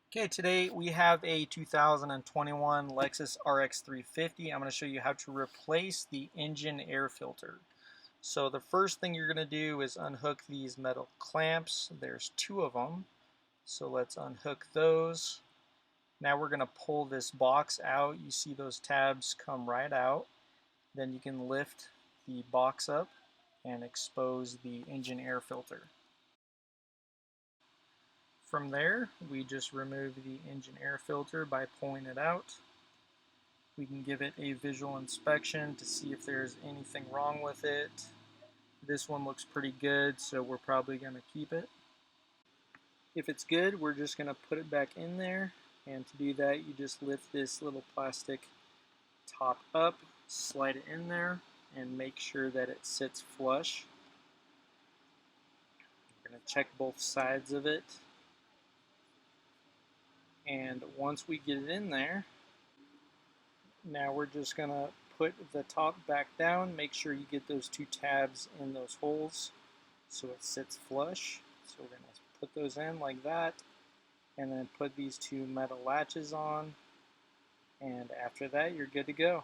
Okay, today we have a 2021 Lexus RX350. I'm going to show you how to replace the engine air filter. So the first thing you're going to do is unhook these metal clamps. There's two of them. So let's unhook those. Now we're going to pull this box out. You see those tabs come right out. Then you can lift the box up and expose the engine air filter. From there, we just remove the engine air filter by pulling it out. We can give it a visual inspection to see if there's anything wrong with it. This one looks pretty good, so we're probably going to keep it. If it's good, we're just going to put it back in there. And to do that, you just lift this little plastic top up, slide it in there, and make sure that it sits flush. We're going to check both sides of it. And once we get it in there, now we're just going to put the top back down. Make sure you get those two tabs in those holes so it sits flush. So we're going to put those in like that, and then put these two metal latches on, and after that you're good to go.